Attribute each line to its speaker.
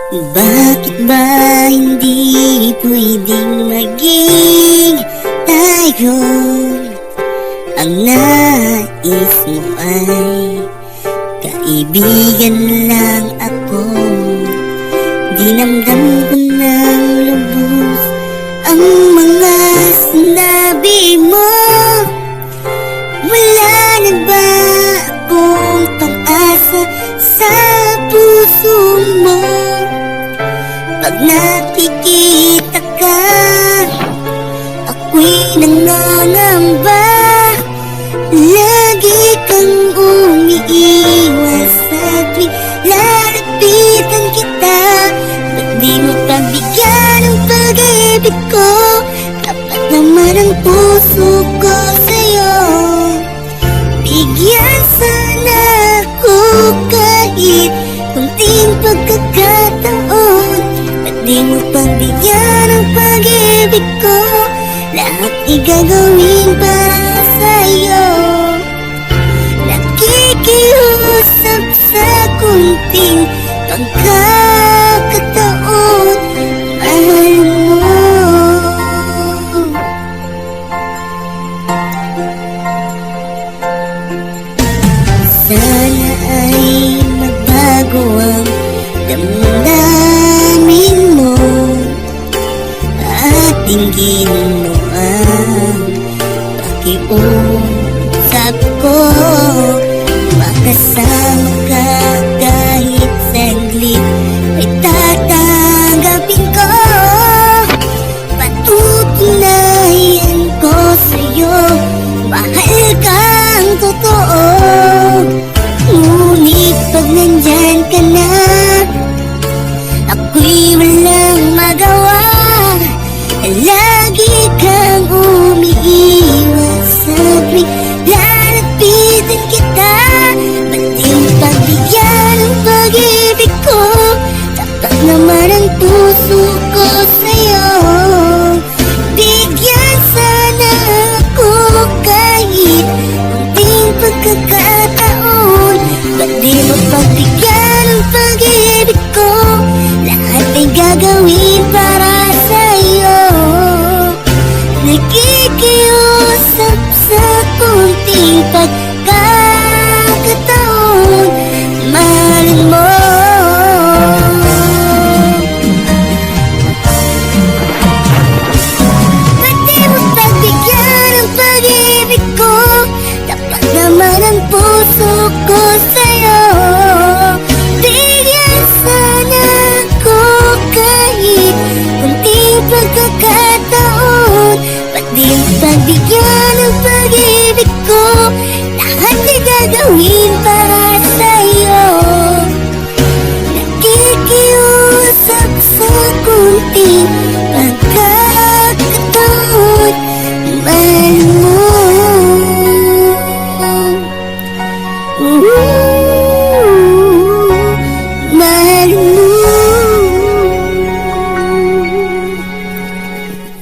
Speaker 1: Bakit ba hindi pwedeng maging tayo? Ang nais mo ay kaibigan lang ako. Dinamdam ko ng lubos ang mga sinabi mo. Wala na ba akong pag-asa sa puso mo? Pag nakikita ka, ako'y nangangamba. Lagi kang umiiwas sa tuwing lalapitan kita. Ba't di mo pabigyan ang pag-ibig ko? Tapat naman ang puso ko sa'yo. Bigyan sana ako kahit kunting pagkakataon. Ba't di mo pabigyan ang pag-ibig ko? Lahat igagawin para sa'yo. Nakikiusap sa kunting pagkakataon. Mahal mo. Sana ay magbago ang damdamin mo at tingin mo ang pakiusap ko. Makasama ka kahit saglit ay tatanggapin ko. Patutunayan ko sa'yo, mahal kang totoo. Ngunit pag nandyan ka na, ako'y walang magawa.